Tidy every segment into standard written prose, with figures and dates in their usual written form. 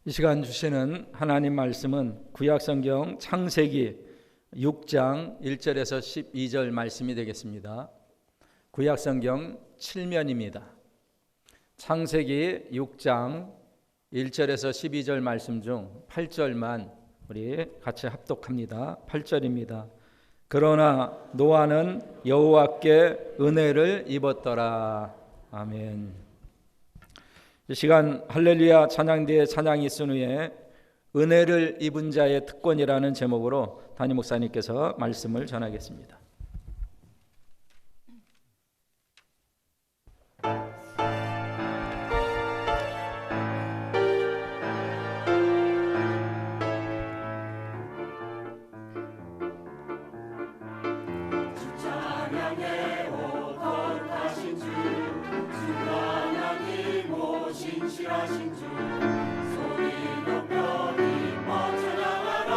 이 시간 주시는 하나님 말씀은 구약성경 창세기 6장 1절에서 12절 말씀이 되겠습니다. 구약성경 7면입니다. 창세기 6장 1절에서 12절 말씀 중 8절만 우리 같이 합독합니다. 8절입니다. 그러나 노아는 여호와께 은혜를 입었더라. 아멘. 이 시간 할렐루야 찬양 뒤에 찬양이 있은 후에 은혜를 입은 자의 특권이라는 제목으로 담임 목사님께서 말씀을 전하겠습니다. 신실하신 주 소리 높여 기뻐 찬양하라.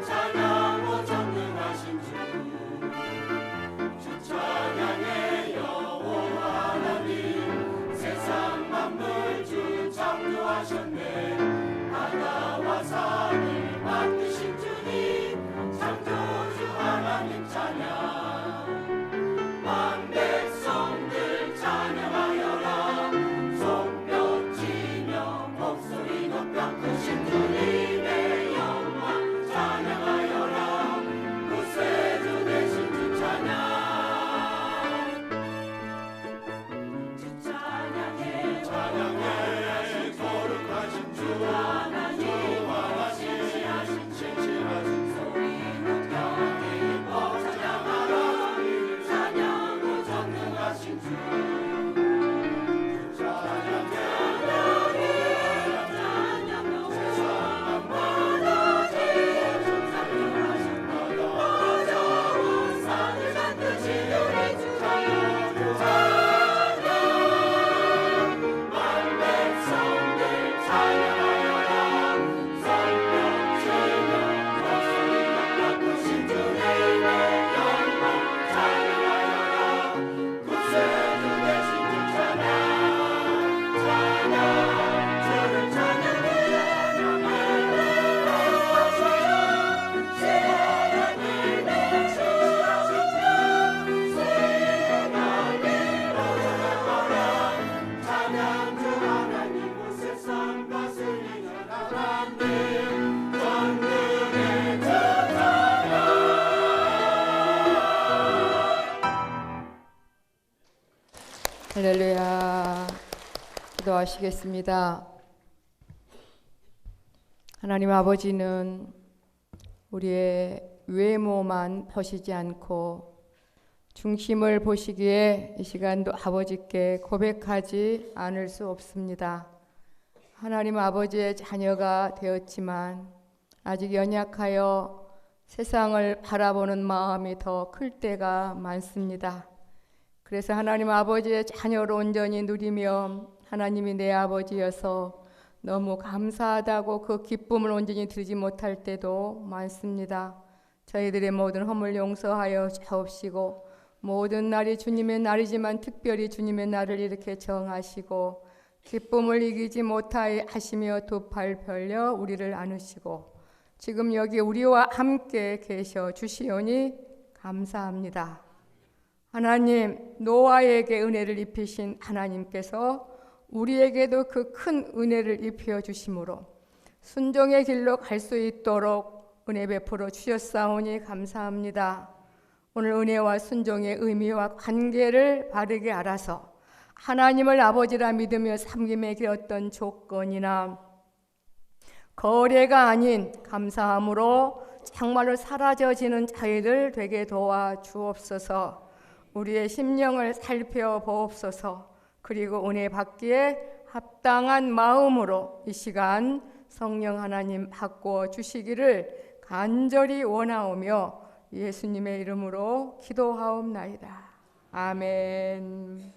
찬양으로 전능하신 주 찬양해 여호와 하나님. 세상 만물 주 창조하셨네. 바다와 산을 만드신 주님 창조주 하나님 찬양. 백성들 찬양하여라. 크신 주님의 영광 찬양하여라. 구세주 되신 주 찬양. 주 찬양해 찬양해 거룩하신 주 하나님. 신실하신 소리 높여 기뻐 찬양하라. 찬양으로 전능하신 주 할렐루야. 기도하시겠습니다. 하나님 아버지는 우리의 외모만 보시지 않고 중심을 보시기에 이 시간도 아버지께 고백하지 않을 수 없습니다. 하나님 아버지의 자녀가 되었지만 아직 연약하여 세상을 바라보는 마음이 더 클 때가 많습니다. 그래서 하나님 아버지의 자녀로 온전히 누리며 하나님이 내 아버지여서 너무 감사하다고 그 기쁨을 온전히 드리지 못할 때도 많습니다. 저희들의 모든 허물 용서하여 주옵시고 모든 날이 주님의 날이지만 특별히 주님의 날을 이렇게 정하시고 기쁨을 이기지 못하게 하시며 두 팔 벌려 우리를 안으시고 지금 여기 우리와 함께 계셔 주시오니 감사합니다. 하나님, 노아에게 은혜를 입히신 하나님께서 우리에게도 그 큰 은혜를 입혀 주심으로 순종의 길로 갈 수 있도록 은혜 베풀어 주셨사오니 감사합니다. 오늘 은혜와 순종의 의미와 관계를 바르게 알아서 하나님을 아버지라 믿으며 섬김의 길 어떤 조건이나 거래가 아닌 감사함으로 정말로 사라져지는 저희들 되게 도와 주옵소서. 우리의 심령을 살펴보옵소서. 그리고 은혜 받기에 합당한 마음으로 이 시간 성령 하나님 바꾸어 주시기를 간절히 원하오며 예수님의 이름으로 기도하옵나이다. 아멘.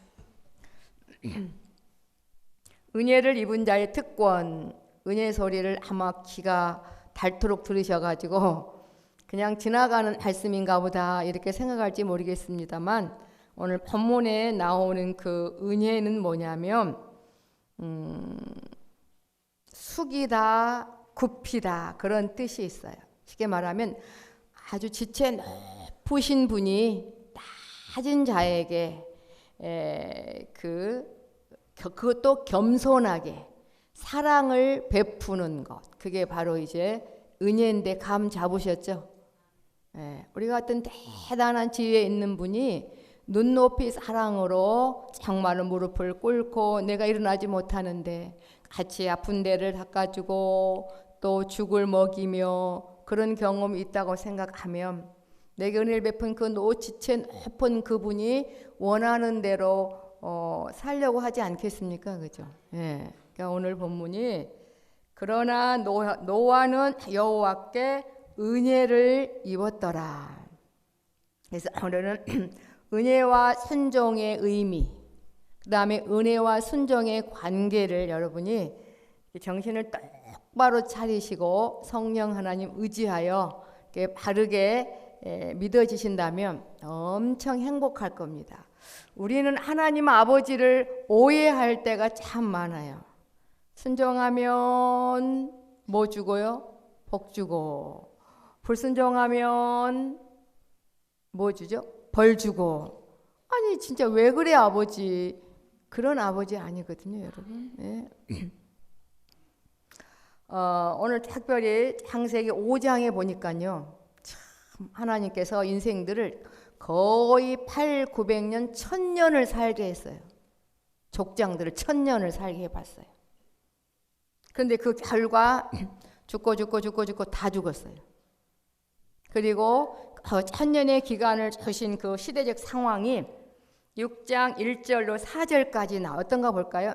은혜를 입은 자의 특권, 은혜 소리를 아마 귀가 닳도록 들으셔가지고 그냥 지나가는 말씀인가 보다 이렇게 생각할지 모르겠습니다만 오늘 본문에 나오는 그 은혜는 뭐냐면 숙이다, 굽히다 그런 뜻이 있어요. 쉽게 말하면 아주 지체 높으신 분이 낮은 자에게 그것도 겸손하게 사랑을 베푸는 것, 그게 바로 이제 은혜인데 감 잡으셨죠? 우리가 어떤 대단한 지위에 있는 분이 눈높이 사랑으로 정말로 무릎을 꿇고 내가 일어나지 못하는데 같이 아픈 데를 닦아주고 또 죽을 먹이며 그런 경험이 있다고 생각하면 내게 은혜를 베푼 그 지체 높은 그분이 원하는 대로 살려고 하지 않겠습니까? 그죠? 그러니까 오늘 본문이 그러나 노아는 여호와께 은혜를 입었더라. 그래서 오늘은 은혜와 순종의 의미, 그 다음에 은혜와 순종의 관계를 여러분이 정신을 똑바로 차리시고 성령 하나님 의지하여 바르게 믿어지신다면 엄청 행복할 겁니다. 우리는 하나님 아버지를 오해할 때가 참 많아요. 순종하면 뭐 주고요? 복 주고, 불순종하면 뭐 주죠? 벌 주고. 아니 진짜 왜 그래 아버지? 그런 아버지 아니거든요, 여러분. 오늘 특별히 창세기 5장에 보니까요, 참 하나님께서 인생들을 거의 800~900년 1000년을 살게 했어요. 족장들을 1000년을 살게 해봤어요. 그런데 그 결과 죽고 다 죽었어요. 그리고 1000년의 기간을 주신 그 시대적 상황이 6장 1절로 4절까지 나왔던가 볼까요?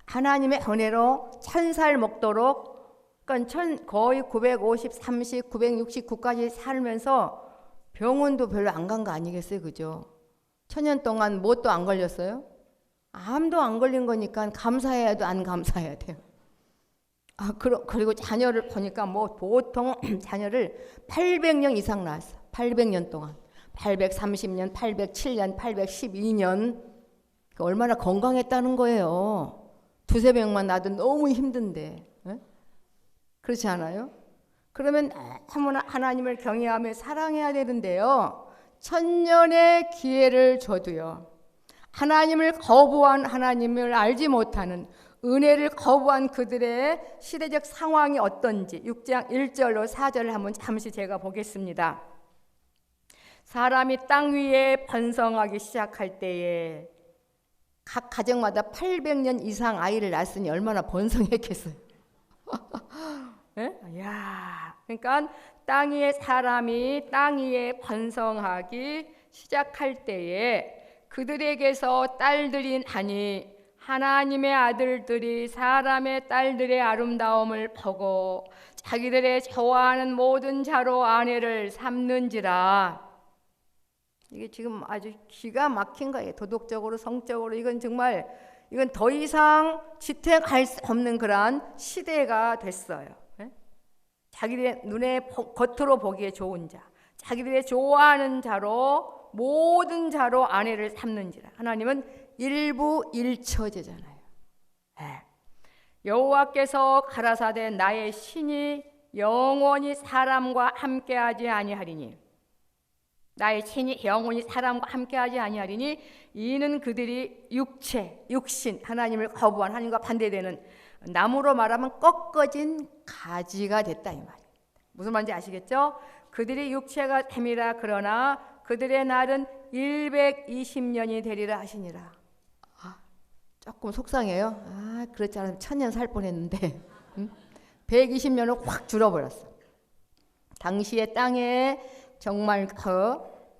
하나님의 은혜로 1000살 먹도록, 그러니까 거의 950, 30, 969까지 살면서 병원도 별로 안 간 거 아니겠어요? 그죠? 1000년 동안 뭣도 안 걸렸어요? 암도 안 걸린 거니까 감사해야도 안 감사해야 돼요. 그리고 자녀를 보니까 뭐 보통 자녀를 800년 이상 낳았어. 800년 동안. 830년, 807년, 812년. 얼마나 건강했다는 거예요. 2~3명만 낳아도 너무 힘든데. 그렇지 않아요? 그러면 너무나 하나님을 경외하며 사랑해야 되는데요. 1000년의 기회를 줘도요, 하나님을 거부한, 하나님을 알지 못하는, 은혜를 거부한 그들의 시대적 상황이 어떤지 6장 1절로 4절을 한번 잠시 제가 보겠습니다. 사람이 땅 위에 번성하기 시작할 때에 각 가정마다 800년 이상 아이를 낳았으니 얼마나 번성했겠어요. 야, 그러니까 땅 위에 사람이 땅 위에 번성하기 시작할 때에 그들에게서 딸들이 나니 하나님의 아들들이 사람의 딸들의 아름다움을 보고 자기들의 좋아하는 모든 자로 아내를 삼는지라. 이게 지금 아주 기가 막힌 거예요. 도덕적으로, 성적으로. 이건 정말, 이건 더 이상 지탱할 수 없는 그러한 시대가 됐어요. 자기들의 눈에 겉으로 보기에 좋은 자, 자기들의 좋아하는 자로, 모든 자로 아내를 삼는지라. 하나님은 일부 일처제잖아요. 여호와께서 가라사대 나의 신이 영원히 사람과 함께하지 아니하리니, 나의 신이 영원히 사람과 함께하지 아니하리니 이는 그들이 육신, 하나님을 거부한, 하나님과 반대되는, 나무로 말하면 꺾어진 가지가 됐다 이 말이에요. 무슨 말인지 아시겠죠? 그들이 육체가 됨이라. 그러나 그들의 날은 120년이 되리라 하시니라. 조금 속상해요. 그렇지 않으면 1000년 살 뻔했는데 120년을 확 줄어버렸어. 당시의 땅에 정말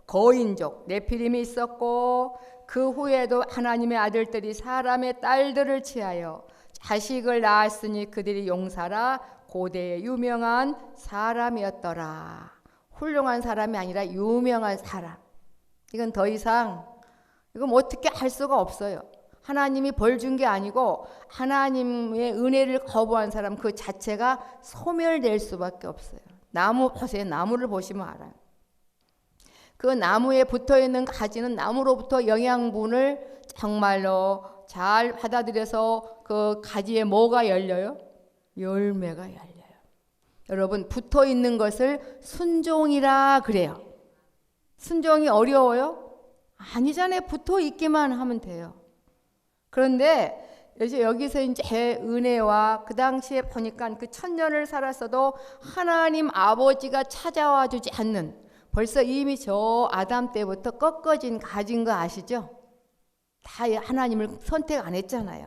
거인족 네피림이 있었고, 그 후에도 하나님의 아들들이 사람의 딸들을 취하여 자식을 낳았으니 그들이 용사라. 고대의 유명한 사람이었더라. 훌륭한 사람이 아니라 유명한 사람. 이건 더 이상, 이건 어떻게 할 수가 없어요. 하나님이 벌 준 게 아니고 하나님의 은혜를 거부한 사람 그 자체가 소멸될 수밖에 없어요. 나무 보세요. 나무를 보시면 알아요. 그 나무에 붙어있는 가지는 나무로부터 영양분을 정말로 잘 받아들여서 그 가지에 뭐가 열려요? 열매가 열려요. 여러분, 붙어 있는 것을 순종이라 그래요. 순종이 어려워요? 아니잖아요. 붙어 있기만 하면 돼요. 그런데 이제 여기서 이제 은혜와 그 당시에 보니까 그 1000년을 살았어도 하나님 아버지가 찾아와 주지 않는, 벌써 이미 저 아담 때부터 꺾어진 가진 거 아시죠? 다 하나님을 선택 안 했잖아요.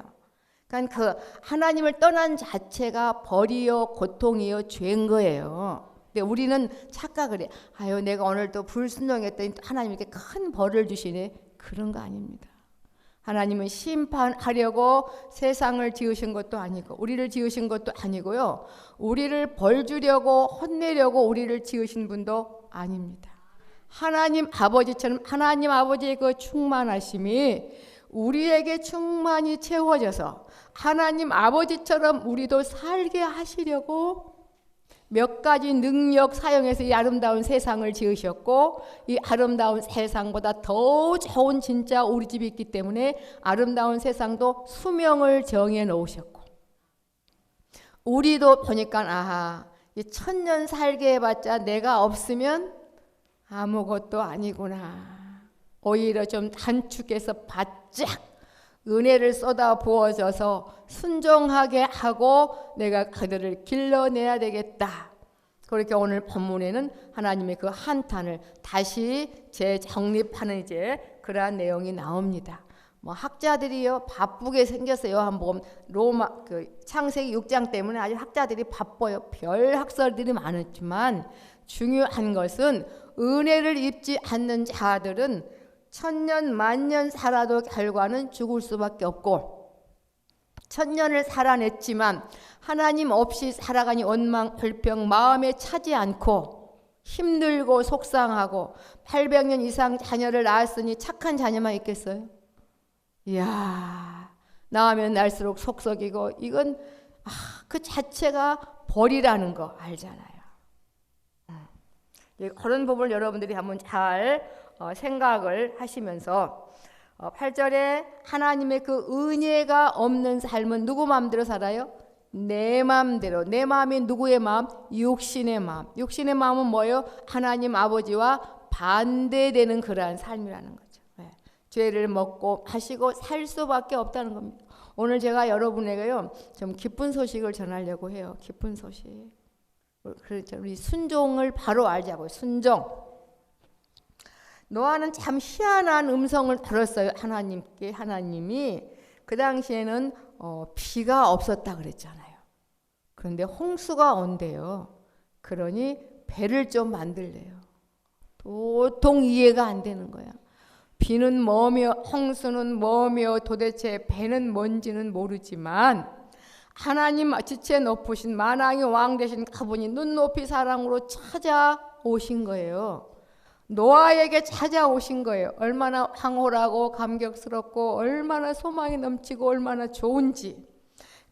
그러니까 그 하나님을 떠난 자체가 벌이요 고통이요 죄인 거예요. 근데 우리는 착각을 해. 아유, 내가 오늘도 불순종했더니 하나님 이렇게 큰 벌을 주시네. 그런 거 아닙니다. 하나님은 심판하려고 세상을 지으신 것도 아니고 우리를 지으신 것도 아니고요. 우리를 벌 주려고 혼내려고 우리를 지으신 분도 아닙니다. 하나님 아버지처럼 하나님 아버지의 그 충만하심이 우리에게 충만히 채워져서 하나님 아버지처럼 우리도 살게 하시려고 몇 가지 능력 사용해서 이 아름다운 세상을 지으셨고, 이 아름다운 세상보다 더 좋은 진짜 우리 집이 있기 때문에 아름다운 세상도 수명을 정해 놓으셨고, 우리도 보니까 아하, 이 1000년 살게 해봤자 내가 없으면 아무것도 아니구나. 오히려 좀 단축해서 바짝 은혜를 쏟아 부어져서 순종하게 하고 내가 그들을 길러내야 되겠다. 그렇게 오늘 본문에는 하나님의 그 한탄을 다시 재정립하는 이제 그러한 내용이 나옵니다. 뭐 학자들이요 바쁘게 생겼어요. 한번 로마 그 창세기 6장 때문에 아주 학자들이 바빠요. 별 학설들이 많았지만 중요한 것은 은혜를 입지 않는 자들은 1000년 만년 살아도 결과는 죽을 수밖에 없고, 1000년을 살아냈지만 하나님 없이 살아가니 원망 불평 마음에 차지 않고 힘들고 속상하고 800년 이상 자녀를 낳았으니 착한 자녀만 있겠어요? 이야, 낳으면 날수록 속썩이고, 이건 그 자체가 벌이라는 거 알잖아요. 그런 부분을 여러분들이 한번 잘 생각을 하시면서 8절에 하나님의 그 은혜가 없는 삶은 누구 마음대로 살아요? 내 마음대로. 내 마음이 누구의 마음? 육신의 마음. 육신의 마음은 뭐예요? 하나님 아버지와 반대되는 그러한 삶이라는 거죠. 네. 죄를 먹고 마시고 살 수밖에 없다는 겁니다. 오늘 제가 여러분에게요 좀 기쁜 소식을 전하려고 해요. 기쁜 소식. 그렇죠. 우리 순종을 바로 알자고요. 순종. 노아는 참 희한한 음성을 들었어요. 하나님이 그 당시에는 비가 없었다 그랬잖아요. 그런데 홍수가 온대요. 그러니 배를 좀 만들래요. 도통 이해가 안 되는 거야. 비는 뭐며 홍수는 뭐며 도대체 배는 뭔지는 모르지만 하나님 지체 높으신 만왕의 왕 되신 그분이 눈높이 사랑으로 찾아오신 거예요. 노아에게 찾아오신 거예요. 얼마나 황홀하고 감격스럽고 얼마나 소망이 넘치고 얼마나 좋은지.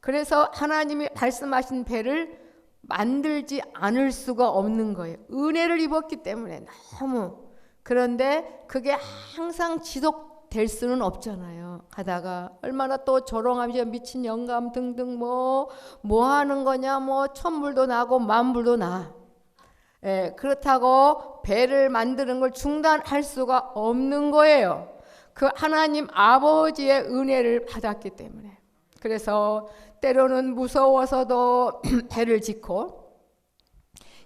그래서 하나님이 말씀하신 배를 만들지 않을 수가 없는 거예요. 은혜를 입었기 때문에 너무. 그런데 그게 항상 지속될 수는 없잖아요. 가다가 얼마나 또 조롱하면서 미친 영감 등등 뭐 하는 거냐, 뭐 천불도 나고 만불도 나. 예, 그렇다고 배를 만드는 걸 중단할 수가 없는 거예요. 그 하나님 아버지의 은혜를 받았기 때문에. 그래서 때로는 무서워서도 배를 짓고,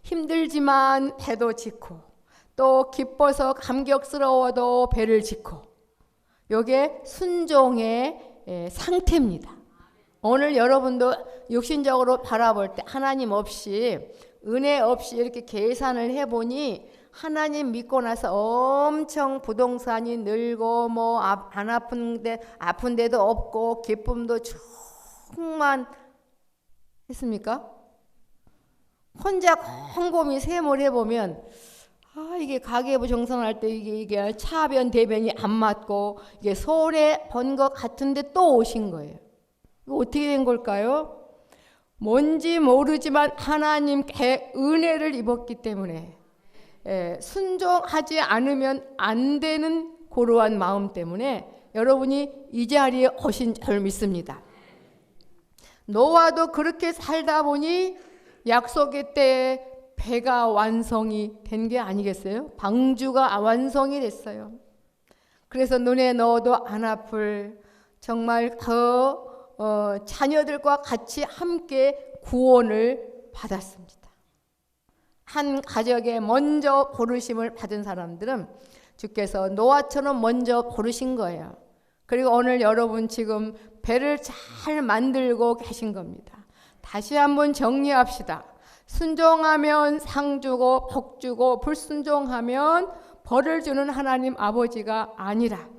힘들지만 배도 짓고, 또 기뻐서 감격스러워도 배를 짓고, 이게 순종의 상태입니다. 오늘 여러분도 육신적으로 바라볼 때 하나님 없이, 은혜 없이 이렇게 계산을 해보니 하나님 믿고 나서 엄청 부동산이 늘고 뭐 안 아픈 데도 없고 기쁨도 충만했습니까? 혼자 곰곰이 셈을 해보면 이게 가계부 정산할 때 이게 차변 대변이 안 맞고 이게 손해 본 것 같은데 또 오신 거예요. 이거 어떻게 된 걸까요? 뭔지 모르지만 하나님께 은혜를 입었기 때문에 순종하지 않으면 안 되는 고루한 마음 때문에 여러분이 이 자리에 오신 줄 믿습니다. 노아도 그렇게 살다 보니 약속의 때에 배가 완성이 된 게 아니겠어요? 방주가 완성이 됐어요. 그래서 눈에 넣어도 안 아플 정말 자녀들과 같이 함께 구원을 받았습니다. 한 가족에 먼저 부르심을 받은 사람들은 주께서 노아처럼 먼저 부르신 거예요. 그리고 오늘 여러분 지금 배를 잘 만들고 계신 겁니다. 다시 한번 정리합시다. 순종하면 상 주고 복 주고 불순종하면 벌을 주는 하나님 아버지가 아니라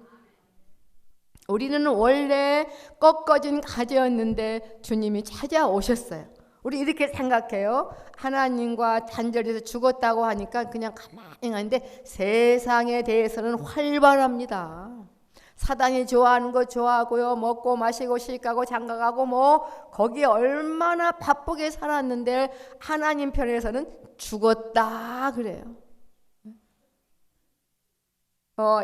우리는 원래 꺾어진 가지였는데 주님이 찾아오셨어요. 우리 이렇게 생각해요. 하나님과 단절해서 죽었다고 하니까 그냥 가만히 가는데 세상에 대해서는 활발합니다. 사단이 좋아하는 거 좋아하고요. 먹고 마시고 시가고 장가가고 뭐 거기에 얼마나 바쁘게 살았는데 하나님 편에서는 죽었다 그래요.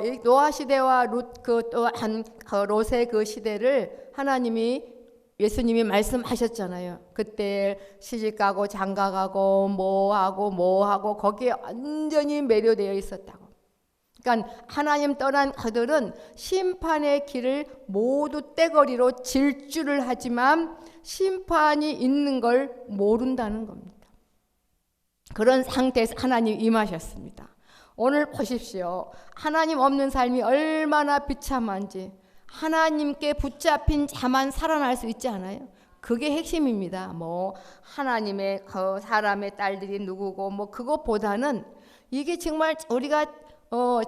이 노아 시대와 롯의 그 시대를 예수님이 말씀하셨잖아요. 그때 시집가고 장가가고 뭐하고 거기에 완전히 매료되어 있었다고. 그러니까 하나님 떠난 그들은 심판의 길을 모두 떼거리로 질주를 하지만 심판이 있는 걸 모른다는 겁니다. 그런 상태에서 하나님 임하셨습니다. 오늘 보십시오. 하나님 없는 삶이 얼마나 비참한지. 하나님께 붙잡힌 자만 살아날 수 있지 않아요? 그게 핵심입니다. 뭐 하나님의 사람의 딸들이 누구고 뭐 그것보다는 이게 정말 우리가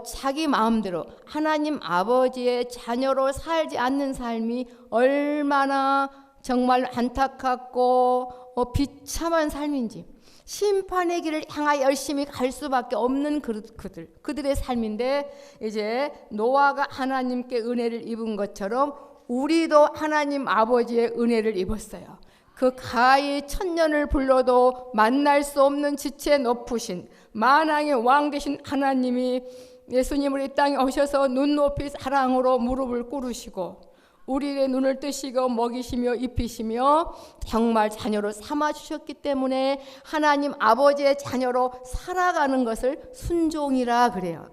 자기 마음대로 하나님 아버지의 자녀로 살지 않는 삶이 얼마나 정말 안타깝고 비참한 삶인지, 심판의 길을 향하여 열심히 갈 수밖에 없는 그들의 삶인데, 이제 노아가 하나님께 은혜를 입은 것처럼 우리도 하나님 아버지의 은혜를 입었어요. 그 가히 천년을 불러도 만날 수 없는 지체 높으신 만왕의 왕 되신 하나님이 예수님을 이 땅에 오셔서 눈높이 사랑으로 무릎을 꿇으시고 우리의 눈을 뜨시고 먹이시며 입히시며 정말 자녀로 삼아주셨기 때문에 하나님 아버지의 자녀로 살아가는 것을 순종이라 그래요.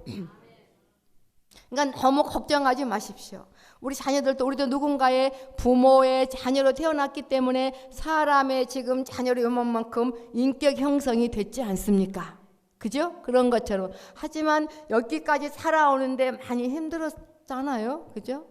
그러니까 너무 걱정하지 마십시오. 우리 자녀들도 우리도 누군가의 부모의 자녀로 태어났기 때문에 사람의 지금 자녀로 요만큼 인격 형성이 됐지 않습니까? 그죠? 그런 것처럼. 하지만 여기까지 살아오는데 많이 힘들었잖아요. 그죠?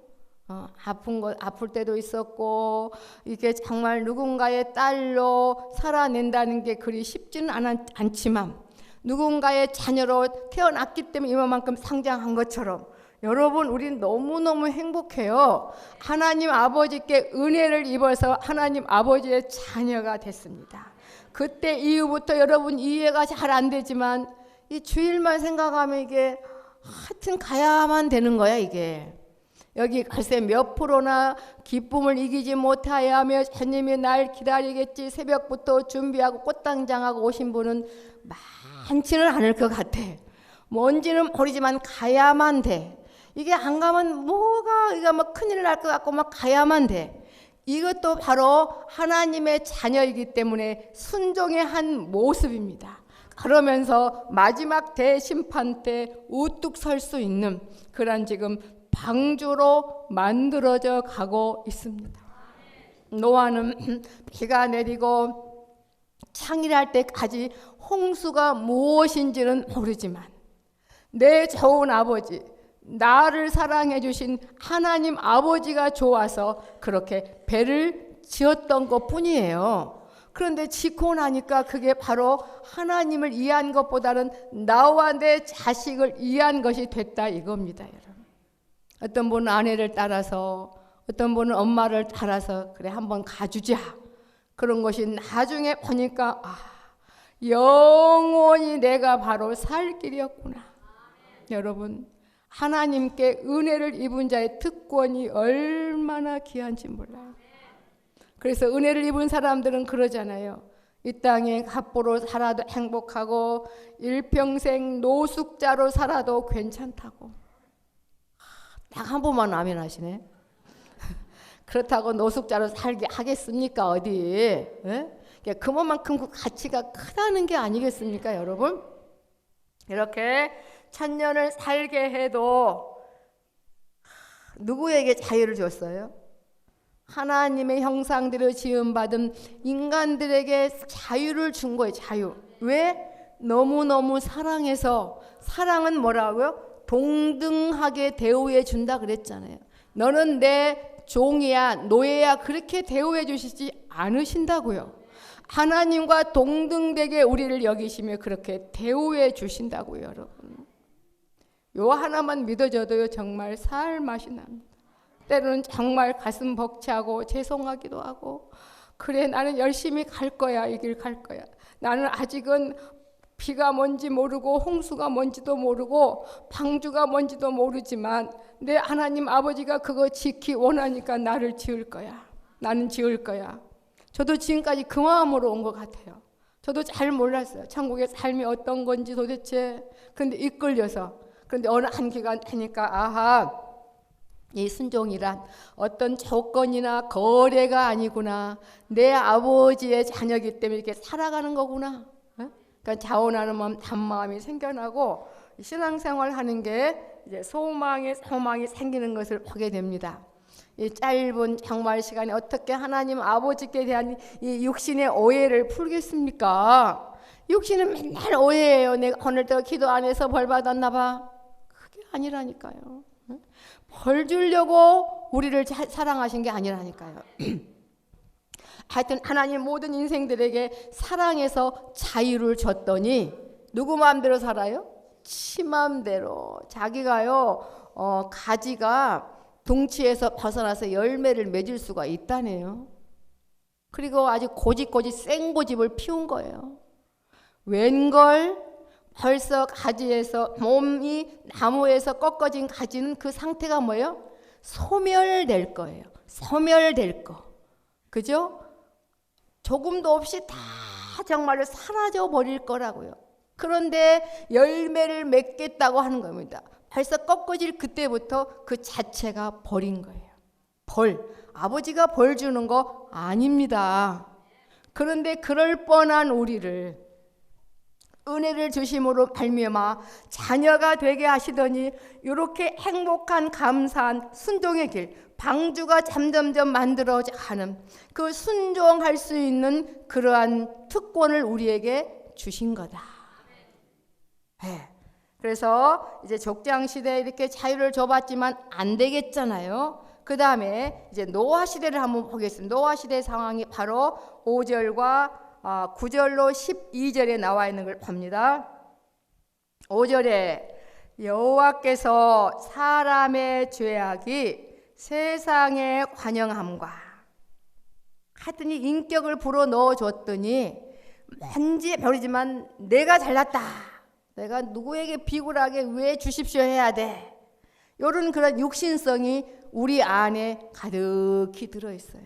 아플 때도 있었고, 이게 정말 누군가의 딸로 살아낸다는 게 그리 쉽지는 않지만 누군가의 자녀로 태어났기 때문에 이만큼 성장한 것처럼 여러분, 우린 너무너무 행복해요. 하나님 아버지께 은혜를 입어서 하나님 아버지의 자녀가 됐습니다. 그때 이후부터 여러분 이해가 잘 안 되지만 이 주일만 생각하면 이게 하여튼 가야만 되는 거야. 이게 여기 글쎄 몇 프로나 기쁨을 이기지 못하여 주님이 날 기다리겠지 새벽부터 준비하고 꽃당장하고 오신 분은 많지는 않을 것 같아. 뭔지는 모르지만 가야만 돼. 이게 안 가면 이거 뭐 큰일 날 것 같고 막 가야만 돼. 이것도 바로 하나님의 자녀이기 때문에 순종의 한 모습입니다. 그러면서 마지막 대심판 때 우뚝 설 수 있는 그런 지금 방주로 만들어져 가고 있습니다. 노아는 비가 내리고 창일할 때까지 홍수가 무엇인지는 모르지만 내 좋은 아버지, 나를 사랑해 주신 하나님 아버지가 좋아서 그렇게 배를 지었던 것뿐이에요. 그런데 짓고 나니까 그게 바로 하나님을 이해한 것보다는 나와 내 자식을 이해한 것이 됐다 이겁니다, 여러분. 어떤 분은 아내를 따라서, 어떤 분은 엄마를 따라서 그래 한번 가주자. 그런 것이 나중에 보니까 영원히 내가 바로 살 길이었구나. 여러분, 하나님께 은혜를 입은 자의 특권이 얼마나 귀한지 몰라요. 그래서 은혜를 입은 사람들은 그러잖아요. 이 땅에 갑부로 살아도 행복하고 일평생 노숙자로 살아도 괜찮다고. 딱 한 번만 아멘 하시네. 그렇다고 노숙자로 살게 하겠습니까 어디? 예? 그만큼 그 가치가 크다는 게 아니겠습니까 여러분? 이렇게 1000년을 살게 해도 누구에게 자유를 줬어요? 하나님의 형상대로 지음받은 인간들에게 자유를 준 거예요. 자유. 왜? 너무너무 사랑해서. 사랑은 뭐라고요? 동등하게 대우해 준다 그랬잖아요. 너는 내 종이야 노예야 그렇게 대우해 주시지 않으신다고요. 하나님과 동등되게 우리를 여기시며 그렇게 대우해 주신다고요. 여러분, 요 하나만 믿어져도요 정말 살 맛이 납니다. 때로는 정말 가슴 벅차고 죄송하기도 하고, 그래 나는 열심히 갈 거야, 이 길 갈 거야. 나는 아직은 비가 뭔지 모르고 홍수가 뭔지도 모르고 방주가 뭔지도 모르지만 내 하나님 아버지가 그거 지키 원하니까 나를 지을 거야. 나는 지을 거야. 저도 지금까지 그 마음으로 온 것 같아요. 저도 잘 몰랐어요. 천국의 삶이 어떤 건지 도대체. 근데 이끌려서. 그런데 어느 한 기간 되니까 아하, 이 순종이란 어떤 조건이나 거래가 아니구나. 내 아버지의 자녀이기 때문에 이렇게 살아가는 거구나. 그러니까 자원하는 마음, 단마음이 생겨나고 신앙생활 하는 게 이제 소망이 생기는 것을 보게 됩니다. 이 짧은 정말 시간에 어떻게 하나님 아버지께 대한 이 육신의 오해를 풀겠습니까? 육신은 맨날 오해해요. 내가 오늘도 기도 안 해서 벌 받았나 봐. 그게 아니라니까요. 벌 주려고 우리를 사랑하신 게 아니라니까요. 하여튼 하나님 모든 인생들에게 사랑해서 자유를 줬더니 누구 마음대로 살아요? 지 마음대로. 자기가요 가지가 둥치에서 벗어나서 열매를 맺을 수가 있다네요. 그리고 아주 고집고집 생고집을 피운 거예요. 웬걸 벌써 가지에서 몸이 나무에서 꺾어진 가지는 그 상태가 뭐예요? 소멸될 거예요. 소멸될 거. 그죠? 조금도 없이 다 정말로 사라져 버릴 거라고요. 그런데 열매를 맺겠다고 하는 겁니다. 벌써 꺾어질 그때부터 그 자체가 벌인 거예요. 벌. 아버지가 벌 주는 거 아닙니다. 그런데 그럴 뻔한 우리를 은혜를 주심으로 말미암아 자녀가 되게 하시더니 이렇게 행복한 감사한 순종의 길, 방주가 점점점 만들어져 가는 그 순종할 수 있는 그러한 특권을 우리에게 주신 거다. 네. 그래서 이제 족장 시대에 이렇게 자유를 줘봤지만 안 되겠잖아요. 그 다음에 이제 노아 시대를 한번 보겠습니다. 노아 시대 상황이 바로 5절과 9절로 12절에 나와 있는 걸 봅니다. 5절에 여호와께서 사람의 죄악이 세상에 관영함과 하여튼이 인격을 불어 넣어줬더니 뭔지 모르지만 내가 잘났다. 내가 누구에게 비굴하게 왜 주십시오 해야 돼. 이런 그런 육신성이 우리 안에 가득히 들어있어요.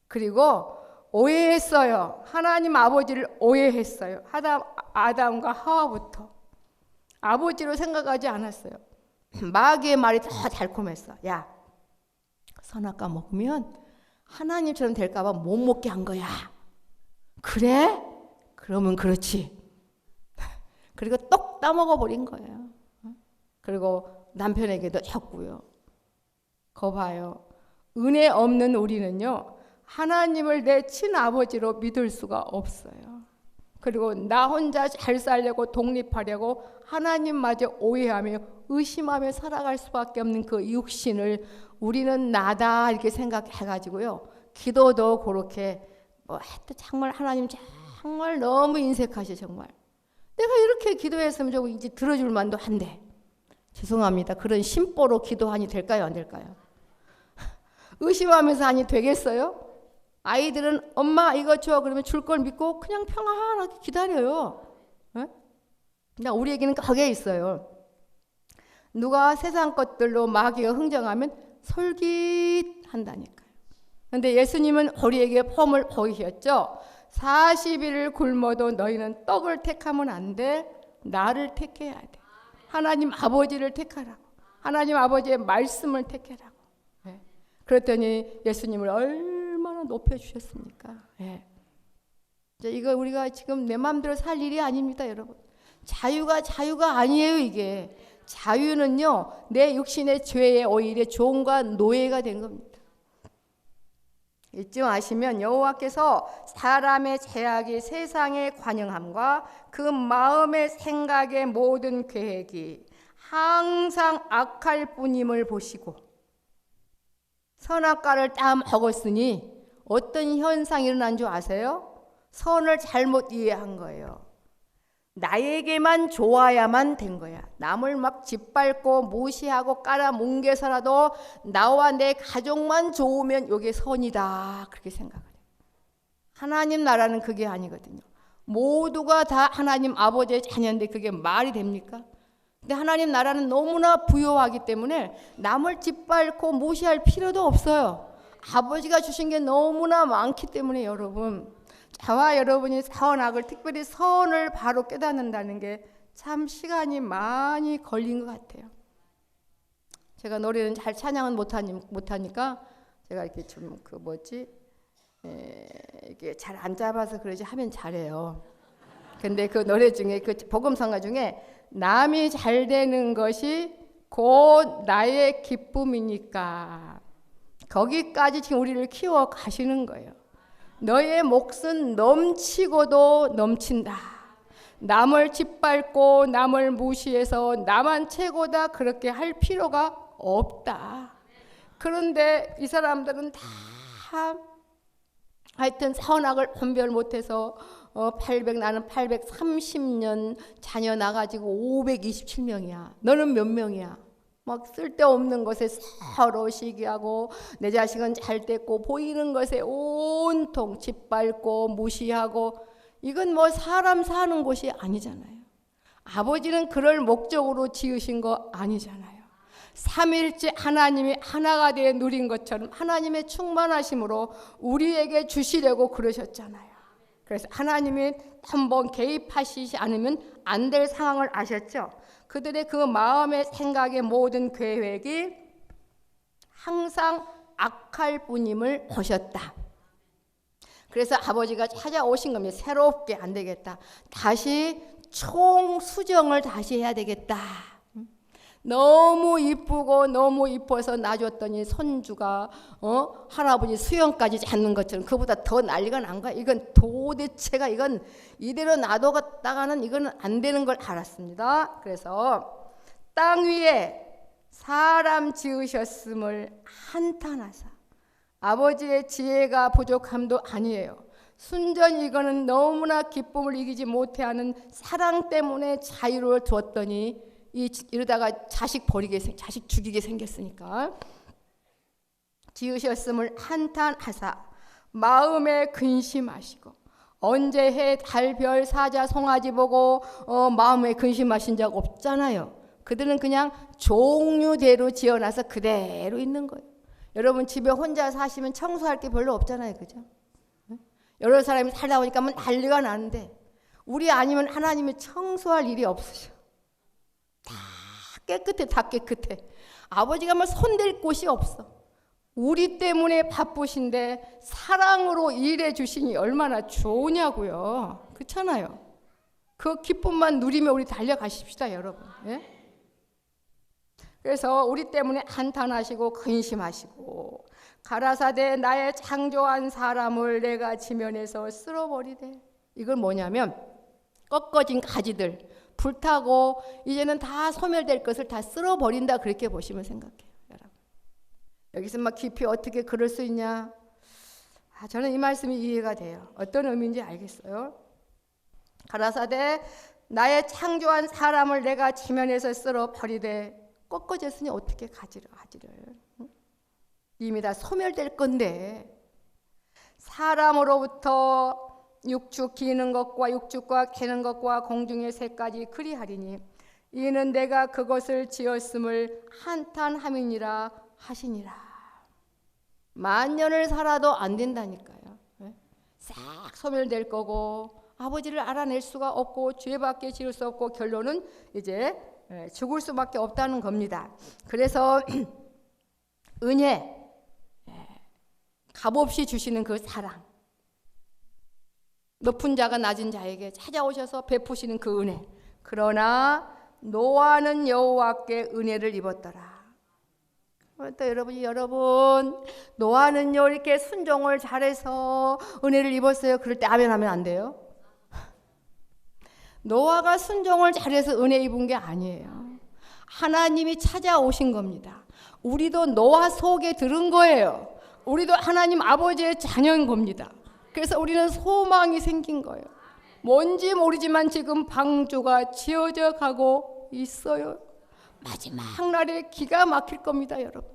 그리고 오해했어요. 하나님 아버지를 오해했어요. 아담과 하와부터 아버지로 생각하지 않았어요. 마귀의 말이 더 달콤했어. 야, 선악과 먹으면 하나님처럼 될까 봐 못 먹게 한 거야. 그래? 그러면 그렇지. 그리고 똑 따먹어 버린 거예요. 그리고 남편에게도 졌고요. 거 봐요. 은혜 없는 우리는요, 하나님을 내 친아버지로 믿을 수가 없어요. 그리고 나 혼자 잘 살려고 독립하려고 하나님마저 오해하며 의심하며 살아갈 수밖에 없는 그 육신을 우리는 나다 이렇게 생각해가지고요, 기도도 그렇게 하여튼 정말 하나님 정말 너무 인색하셔. 정말 내가 이렇게 기도했으면 저거 이제 들어줄 만도 한데, 죄송합니다. 그런 심보로 기도하니 될까요, 안 될까요? 의심하면서 하니 되겠어요? 아이들은 엄마 이거 줘 그러면 줄 걸 믿고 그냥 평안하게 기다려요. 그냥 우리에게는 거기에 있어요. 누가 세상 것들로 마귀가 흥정하면 솔깃한다니까요. 그런데 예수님은 우리에게 폼을 보이셨죠. 40일을 굶어도 너희는 떡을 택하면 안 돼. 나를 택해야 돼. 하나님 아버지를 택하라고. 하나님 아버지의 말씀을 택해라고. 예. 그랬더니 예수님을 얼마나 높여주셨습니까? 예. 이제 이거 우리가 지금 내 마음대로 살 일이 아닙니다, 여러분. 자유가 아니에요, 이게. 자유는요, 내 육신의 죄의 오히려 종과 노예가 된 겁니다. 잊지 마시면 여호와께서 사람의 죄악이 세상의 관영함과 그 마음의 생각의 모든 계획이 항상 악할 뿐임을 보시고 선악과를 다 먹었으니 어떤 현상이 일어난 줄 아세요? 선을 잘못 이해한 거예요. 나에게만 좋아야만 된 거야. 남을 막 짓밟고 무시하고 깔아뭉개서라도 나와 내 가족만 좋으면 이게 선이다, 그렇게 생각을 해요. 하나님 나라는 그게 아니거든요. 모두가 다 하나님 아버지의 자녀인데 그게 말이 됩니까? 근데 하나님 나라는 너무나 부요하기 때문에 남을 짓밟고 무시할 필요도 없어요. 아버지가 주신 게 너무나 많기 때문에 여러분, 저와 여러분이 선악을, 특별히 선을 바로 깨닫는다는 게 참 시간이 많이 걸린 것 같아요. 제가 노래는 잘 찬양은 못하니까 제가 이렇게 좀 이게 잘 안 잡아서 그러지 하면 잘해요. 근데 그 노래 중에 그 복음성가 중에 남이 잘 되는 것이 곧 나의 기쁨이니까 거기까지 지금 우리를 키워 가시는 거예요. 너의 몫은 넘치고도 넘친다. 남을 짓밟고 남을 무시해서 나만 최고다 그렇게 할 필요가 없다. 그런데 이 사람들은 다 하여튼 선악을 분별 못해서 나는 830년 자녀 나가지고 527명이야. 너는 몇 명이야? 막 쓸데없는 것에 서로 시기하고 내 자식은 잘 됐고 보이는 것에 온통 짓밟고 무시하고, 이건 뭐 사람 사는 곳이 아니잖아요. 아버지는 그럴 목적으로 지으신 거 아니잖아요. 삼일째 하나님이 하나가 되어 누린 것처럼 하나님의 충만하심으로 우리에게 주시려고 그러셨잖아요. 그래서 하나님이 한번 개입하시지 않으면 안 될 상황을 아셨죠. 그들의 그 마음의 생각의 모든 계획이 항상 악할 뿐임을 보셨다. 그래서 아버지가 찾아오신 겁니다. 새롭게 안 되겠다. 다시 총수정을 다시 해야 되겠다. 너무 이쁘고 너무 이뻐서 놔줬더니 손주가 할아버지 수영까지 잡는 것처럼 그보다 더 난리가 난 거야. 이건 도대체가 이건 이대로 놔뒀다가는 이거는 안 되는 걸 알았습니다. 그래서 땅 위에 사람 지으셨음을 한탄하사, 아버지의 지혜가 부족함도 아니에요. 순전히 이거는 너무나 기쁨을 이기지 못해하는 사랑 때문에 자유를 두었더니 이러다가 자식 죽이게 생겼으니까 지으셨음을 한탄하사 마음에 근심하시고, 언제 해 달 별 사자 송아지 보고 마음에 근심하신 적 없잖아요. 그들은 그냥 종류대로 지어놔서 그대로 있는 거예요. 여러분 집에 혼자 사시면 청소할 게 별로 없잖아요, 그죠? 여러 사람이 살다 보니까 뭐 난리가 나는데 우리 아니면 하나님이 청소할 일이 없으셔. 다 깨끗해. 아버지가 뭐 손댈 곳이 없어. 우리 때문에 바쁘신데 사랑으로 일해 주시니 얼마나 좋으냐고요. 그렇잖아요. 그 기쁨만 누리며 우리 달려가십시다, 여러분. 예? 그래서 우리 때문에 한탄하시고 근심하시고 가라사대 나의 창조한 사람을 내가 지면에서 쓸어버리되. 이건 뭐냐면 꺾어진 가지들 불타고 이제는 다 소멸될 것을 다 쓸어버린다, 그렇게 보시면 생각해요, 여러분. 여기서 막 깊이 어떻게 그럴 수 있냐? 저는 이 말씀이 이해가 돼요. 어떤 의미인지 알겠어요. 가라사대 나의 창조한 사람을 내가 지면에서 쓸어버리되. 꺾어졌으니 어떻게 가지를 이미 다 소멸될 건데, 사람으로부터 육축 기는 것과 육축과 캐는 것과 공중의 새까지 그리하리니 이는 내가 그것을 지었음을 한탄함이니라 하시니라. 만년을 살아도 안 된다니까요. 싹 소멸될 거고 아버지를 알아낼 수가 없고 죄밖에 지을 수 없고 결론은 이제 죽을 수밖에 없다는 겁니다. 그래서 은혜, 값없이 주시는 그 사랑, 높은 자가 낮은 자에게 찾아오셔서 베푸시는 그 은혜. 그러나 노아는 여호와께 은혜를 입었더라. 또 여러분 노아는요 이렇게 순종을 잘해서 은혜를 입었어요. 그럴 때 아멘 하면 안 돼요. 노아가 순종을 잘해서 은혜 입은 게 아니에요. 하나님이 찾아오신 겁니다. 우리도 노아 속에 들은 거예요. 우리도 하나님 아버지의 자녀인 겁니다. 그래서 우리는 소망이 생긴 거예요. 뭔지 모르지만 지금 방주가 지어져 가고 있어요. 마지막 날에 기가 막힐 겁니다, 여러분.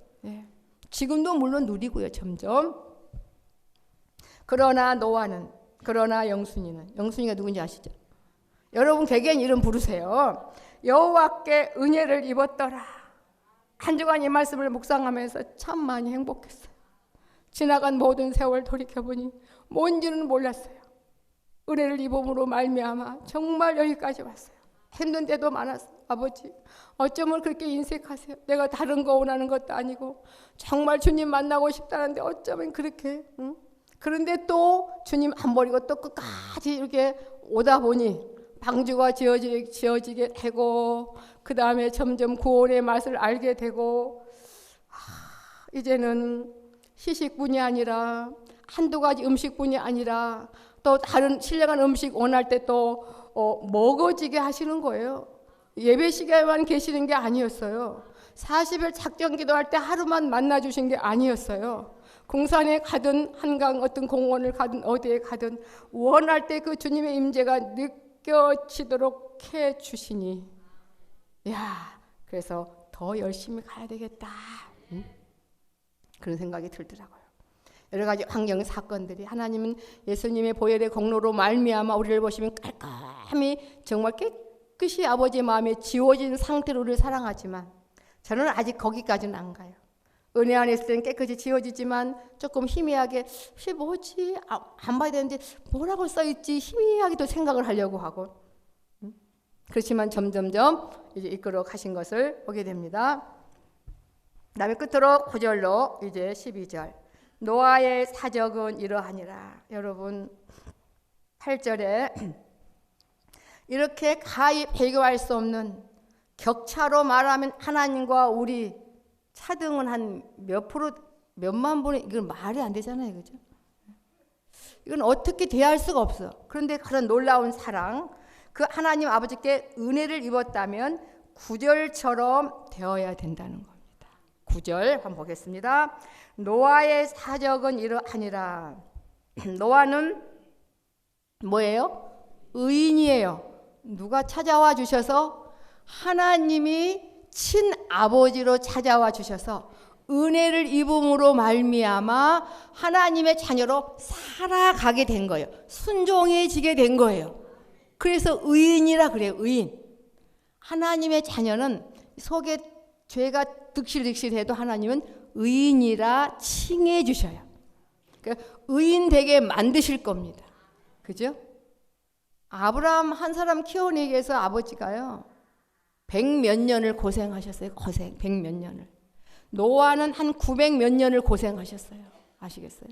지금도 물론 누리고요, 점점. 그러나 영순이가 누군지 아시죠? 여러분 개개인 이름 부르세요. 여호와께 은혜를 입었더라. 한 주간 이 말씀을 묵상하면서 참 많이 행복했어요. 지나간 모든 세월 돌이켜보니 뭔지는 몰랐어요. 은혜를 입음으로 말미암아 정말 여기까지 왔어요. 힘든 데도 많았어요. 아버지, 어쩌면 그렇게 인색하세요. 내가 다른 거 원하는 것도 아니고 정말 주님 만나고 싶다는데 어쩌면 그렇게 그런데 또 주님 안 버리고 또 끝까지 이렇게 오다 보니 방주가 지어지게 되고 그 다음에 점점 구원의 맛을 알게 되고 이제는 시식뿐이 아니라 한두 가지 음식뿐이 아니라 또 다른 신령한 음식 원할 때 또 먹어지게 하시는 거예요. 예배 시간에만 계시는 게 아니었어요. 40일 작정 기도할 때 하루만 만나주신 게 아니었어요. 공산에 가든 한강 어떤 공원을 가든 어디에 가든 원할 때 그 주님의 임재가 느껴지도록 해주시니 그래서 더 열심히 가야 되겠다. 그런 생각이 들더라고요. 여러 가지 환경 사건들이 하나님은 예수님의 보혈의 공로로 말미암아 우리를 보시면 깔끔히 정말 깨끗이 아버지의 마음에 지워진 상태로 우리를 사랑하지만 저는 아직 거기까지는 안 가요. 은혜 안에 있을 때는 깨끗이 지워지지만 조금 희미하게 뭐지? 안 봐야 되는데 뭐라고 써있지? 희미하게 또 생각을 하려고 하고 그렇지만 점점점 이제 이끌어 가신 것을 보게 됩니다. 그 다음에 끝으로 9절로 이제 12절 노아의 사적은 이러하니라. 여러분 8절에 이렇게 가히 비교할 수 없는 격차로 말하면 하나님과 우리 차등은 한 몇 프로 몇만 분의 이건 말이 안 되잖아요, 그죠? 이건 어떻게 대할 수가 없어. 그런데 그런 놀라운 사랑, 그 하나님 아버지께 은혜를 입었다면 구절처럼 되어야 된다는 겁니다. 9절 한번 보겠습니다. 노아의 사적은 이러하니라. 노아는 뭐예요? 의인이에요. 누가 찾아와 주셔서 하나님이 친아버지로 찾아와 주셔서 은혜를 입음으로 말미암아 하나님의 자녀로 살아가게 된 거예요. 순종해지게 된 거예요. 그래서 의인이라 그래요. 의인. 하나님의 자녀는 속에 죄가 득실득실해도 하나님은 의인이라 칭해 주셔요. 그러니까 의인 되게 만드실 겁니다. 그죠? 아브라함 한 사람 키워내기 위해서 아버지가요 100몇 년을 고생하셨어요. 100몇 년을. 노아는 한 900몇 년을 고생하셨어요. 아시겠어요?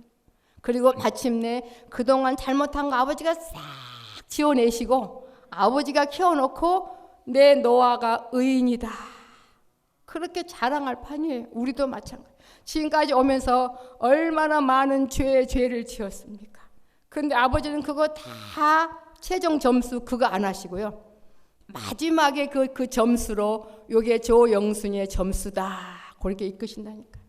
그리고 마침내 그동안 잘못한 거 아버지가 싹 지워내시고 아버지가 키워놓고 내 노아가 의인이다. 그렇게 자랑할 판이에요. 우리도 마찬가지. 지금까지 오면서 얼마나 많은 죄를 지었습니까? 그런데 아버지는 그거 다 최종 점수 그거 안 하시고요. 마지막에 그 점수로 요게 조영순이의 점수다. 그렇게 이끄신다니까.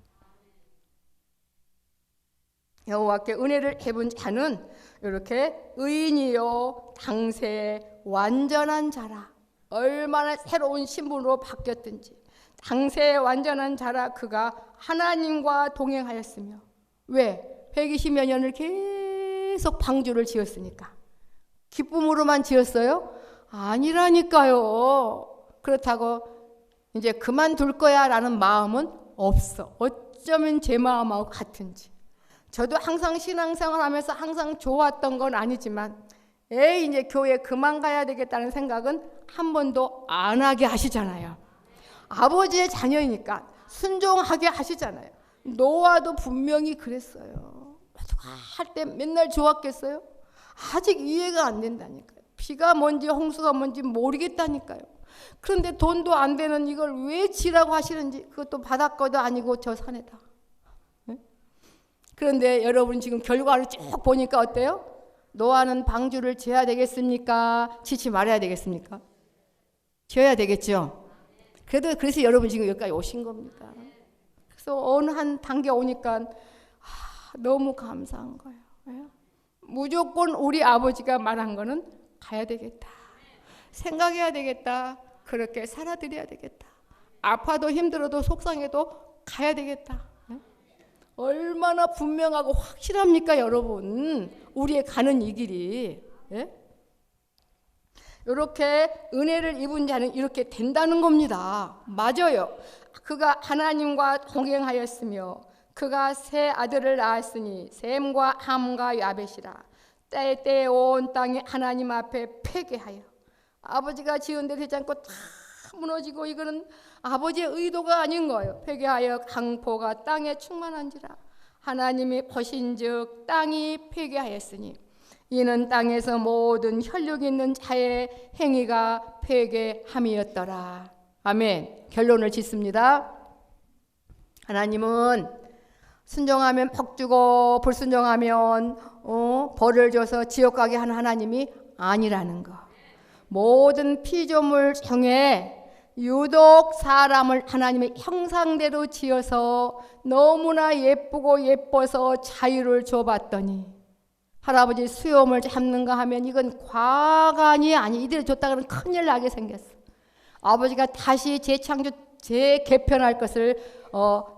여호와께 은혜를 입은 자는 이렇게 의인이요 당세의 완전한 자라. 얼마나 새로운 신분으로 바뀌었든지 당세의 완전한 자라. 그가 하나님과 동행하였으며 왜? 120여 년을 계속 방주를 지었으니까. 기쁨으로만 지었어요? 아니라니까요. 그렇다고 이제 그만둘 거야 라는 마음은 없어. 어쩌면 제 마음하고 같은지. 저도 항상 신앙생활 하면서 항상 좋았던 건 아니지만 에이 이제 교회 그만 가야 되겠다는 생각은 한 번도 안 하게 하시잖아요. 아버지의 자녀이니까 순종하게 하시잖아요. 노아도 분명히 그랬어요. 할 때 맨날 좋았겠어요? 아직 이해가 안 된다니까요. 비가 뭔지 홍수가 뭔지 모르겠다니까요. 그런데 돈도 안 되는 이걸 왜 지라고 하시는지, 그것도 바닷가도 아니고 저 산에다. 네? 그런데 여러분 지금 결과를 쭉 보니까 어때요? 노아는 방주를 지어야 되겠습니까? 지지 말아야 되겠습니까? 지어야 되겠죠. 그래서 여러분 지금 여기까지 오신 겁니다. 그래서 어느 한 단계 오니까 너무 감사한 거예요. 왜요? 무조건 우리 아버지가 말한 거는 가야 되겠다. 생각해야 되겠다. 그렇게 살아드려야 되겠다. 아파도 힘들어도 속상해도 가야 되겠다. 얼마나 분명하고 확실합니까, 여러분? 우리의 가는 이 길이. 이렇게 은혜를 입은 자는 이렇게 된다는 겁니다. 맞아요. 그가 하나님과 동행하였으며 그가 세 아들을 낳았으니 셈과 함과 야벳이라. 때에 온 땅이 하나님 앞에 패게하여, 아버지가 지은 대로 되지 않고 다 무너지고, 이거는 아버지의 의도가 아닌 거예요. 패게하여 강포가 땅에 충만한지라. 하나님이 보신즉 땅이 패게하였으니 이는 땅에서 모든 혈육 있는 자의 행위가 패게함이었더라. 아멘. 결론을 짓습니다. 하나님은 순종하면 복 주고 불순종하면 벌을 줘서 지옥 가게 하는 하나님이 아니라는 거. 모든 피조물 중에 유독 사람을 하나님의 형상대로 지어서 너무나 예쁘고 예뻐서 자유를 줘봤더니, 할아버지 수염을 잡는가 하면 이건 과간이 아니, 이대로 줬다가는 큰일 나게 생겼어. 아버지가 다시 재창조 재개편할 것을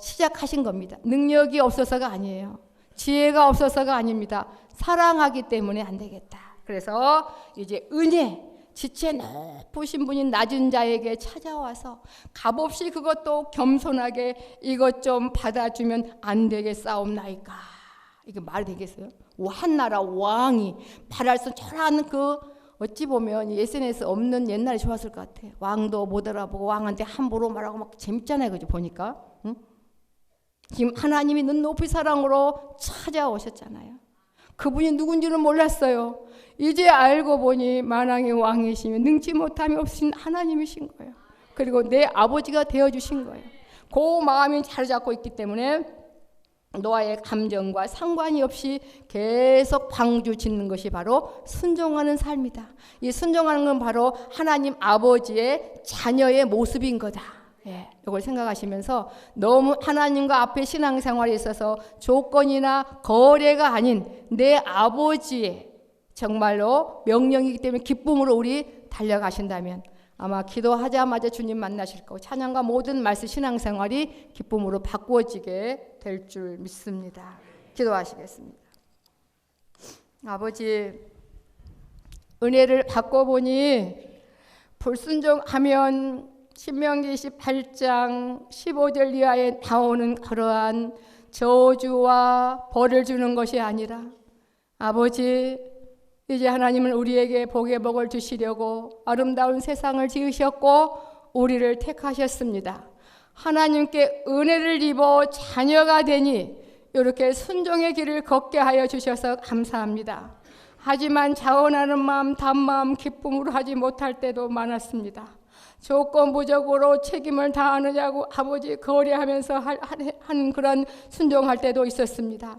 시작하신 겁니다. 능력이 없어서가 아니에요. 지혜가 없어서가 아닙니다. 사랑하기 때문에 안 되겠다. 그래서 이제 은혜, 지체 높으신 분이 낮은 자에게 찾아와서 값없이 그것도 겸손하게 이것 좀 받아주면 안 되겠사옵나이까. 이게 말이 되겠어요? 한나라 왕이 바랄 수 초라한 그, 어찌 보면 SNS 없는 옛날에 좋았을 것 같아. 왕도 못 알아보고 왕한테 함부로 말하고 막 재밌잖아요. 그죠? 보니까. 응? 지금 하나님이 눈 높이 사랑으로 찾아오셨잖아요. 그분이 누군지는 몰랐어요. 이제 알고 보니 만왕의 왕이시며 능치 못함이 없으신 하나님이신 거예요. 그리고 내 아버지가 되어주신 거예요. 그 마음이 자리 잡고 있기 때문에 노아의 감정과 상관이 없이 계속 방주 짓는 것이 바로 순종하는 삶이다. 이 순종하는 건 바로 하나님 아버지의 자녀의 모습인 거다. 이걸 생각하시면서 너무 하나님과 앞에 신앙생활에 있어서 조건이나 거래가 아닌 내 아버지의 정말로 명령이기 때문에 기쁨으로 우리 달려가신다면 아마 기도하자마자 주님 만나실 거고 찬양과 모든 말씀 신앙생활이 기쁨으로 바꾸어지게 될 줄 믿습니다. 기도하시겠습니다. 아버지, 은혜를 받고 보니 불순종하면 신명기 28장 15절 이하에 나오는 그러한 저주와 벌을 주는 것이 아니라, 아버지, 이제 하나님은 우리에게 복의 복을 주시려고 아름다운 세상을 지으셨고 우리를 택하셨습니다. 하나님께 은혜를 입어 자녀가 되니 이렇게 순종의 길을 걷게 하여 주셔서 감사합니다. 하지만 자원하는 마음, 단마음, 기쁨으로 하지 못할 때도 많았습니다. 조건부적으로 책임을 다하느냐고 아버지 거래하면서 하는 그런 순종할 때도 있었습니다.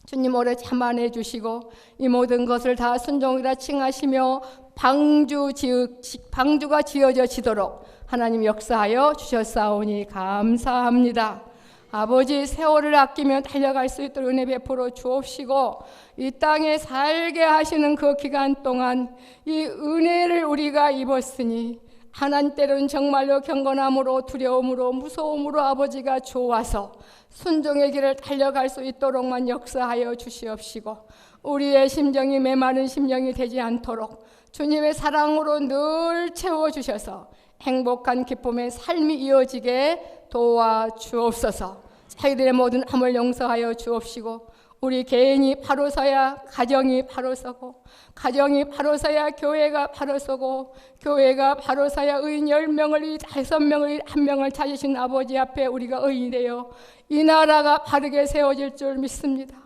주님 오래 참아내 주시고 이 모든 것을 다 순종이라 칭하시며 방주가 지어져지도록 하나님 역사하여 주셨사오니 감사합니다. 아버지, 세월을 아끼며 달려갈 수 있도록 은혜 베풀어 주옵시고 이 땅에 살게 하시는 그 기간 동안 이 은혜를 우리가 입었으니 하나님 때로는 정말로 경건함으로 두려움으로 무서움으로 아버지가 좋아서 순종의 길을 달려갈 수 있도록만 역사하여 주시옵시고 우리의 심정이 메마른 심령이 되지 않도록 주님의 사랑으로 늘 채워주셔서 행복한 기쁨의 삶이 이어지게 도와주옵소서. 저희들의 모든 함을 용서하여 주옵시고 우리 개인이 바로 서야 가정이 바로 서고, 가정이 바로 서야 교회가 바로 서고, 교회가 바로 서야 의인 10명을 5명을 1명을 찾으신 아버지 앞에 우리가 의인이 되어 이 나라가 바르게 세워질 줄 믿습니다.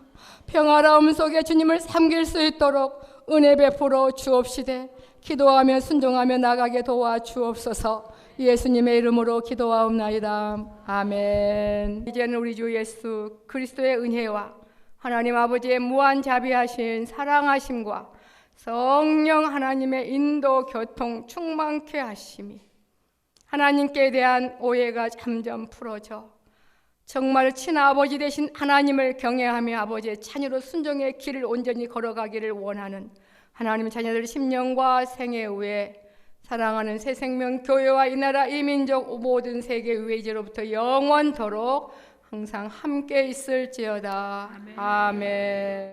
평화로움 속에 주님을 섬길 수 있도록 은혜 베풀어 주옵시되 기도하며 순종하며 나가게 도와 주옵소서. 예수님의 이름으로 기도하옵나이다. 아멘. 이제는 우리 주 예수 그리스도의 은혜와 하나님 아버지의 무한 자비하신 사랑하심과 성령 하나님의 인도 교통 충만케 하심이 하나님께 대한 오해가 점점 풀어져 정말 친아버지 되신 하나님을 경외하며 아버지의 자녀로 순종의 길을 온전히 걸어가기를 원하는 하나님의 자녀들 10년과 생애 후에 사랑하는 새생명 교회와 이 나라 이 민족 모든 세계 위이제로부터 영원토록 항상 함께 있을지어다. 아멘.